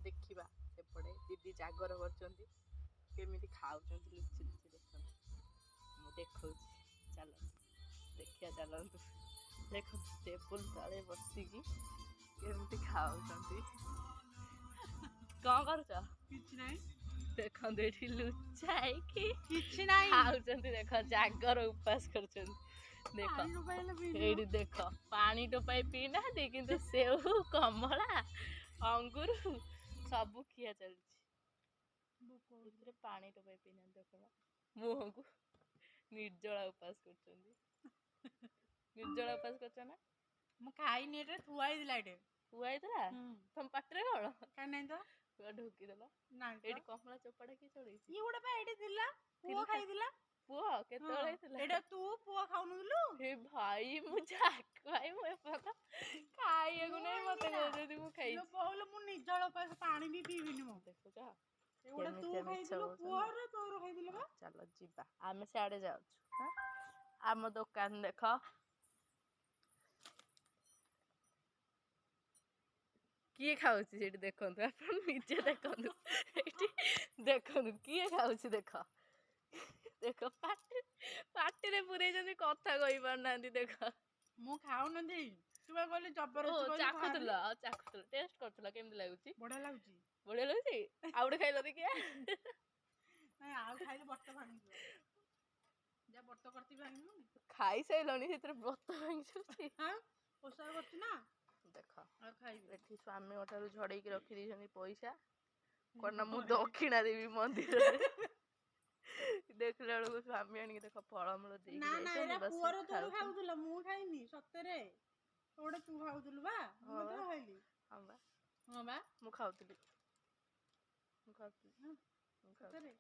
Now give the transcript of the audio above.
देखा सेपटे दीदी जागर करमी खाऊँ लुचि लुचि देख मुझे देखा चल देखिया चलतु देख टेबुल तले बसिकी केमती खाऊँ कौन कर देखते ये लुचाई खाऊँ देख जागर उपास कर देख ये देख पानी टोपाई पी ना कि सेव कमला अंगूर सब खिया चलती पानी टोपाई पी ना देख मुह को निर्जला उपास कर निर्जला उपास कर ना मु खाइनी एटे थुआई हुआ तुम पाटे कौन खाई तो ढुकी देल ये कमला चोपाटा किए चढ़े ये गोटे पा एटी थिला पुओ खाइदिला पुओ केतळे एटा तू पुओ खाउनुलु हे भाई मु जाक भाई मु पता खाइए को नहीं मते कहते मु खाइ लो बोल मु निजळ पास पानी भी पीबिनी मु देखो जा एगोटा तू खाइदिलु पुओ रे तोर खाइदिलु बा चलो जीवा आमे साडे जाउछु हां आम दुकान देख किए खाऊँ से देखु आप निजे देखु देखु किए खाऊँ देख देख पाटे पूरे कथा कही पारना देख मु खाऊ नथी तू बा कहले जबरदस्ती चाखुतला चाखुतला टेस्ट करतला केमति लागुची बढ़िया लागुची आउडे खाइलो देखिया नहीं आउ खाइले बट्ट भांगी जा बट्ट करती भांगी खाई सैलनी सेतरे बट्ट भांगी छुची हां ओसा करती ना देख आ खाइबे एठी स्वामी ओठारु झड़ेई के रखी दी पैसा कोना मु दक्षिणा देवी मंदिर देखला बेलू स्वामी आनी देख फलमूल दे ना ना एरा पुअर तोर खाउतला मु खाइनी सतरे ओडे तू खाउतलु बा मु तो खाइली हां बा मु खाउतली सतरे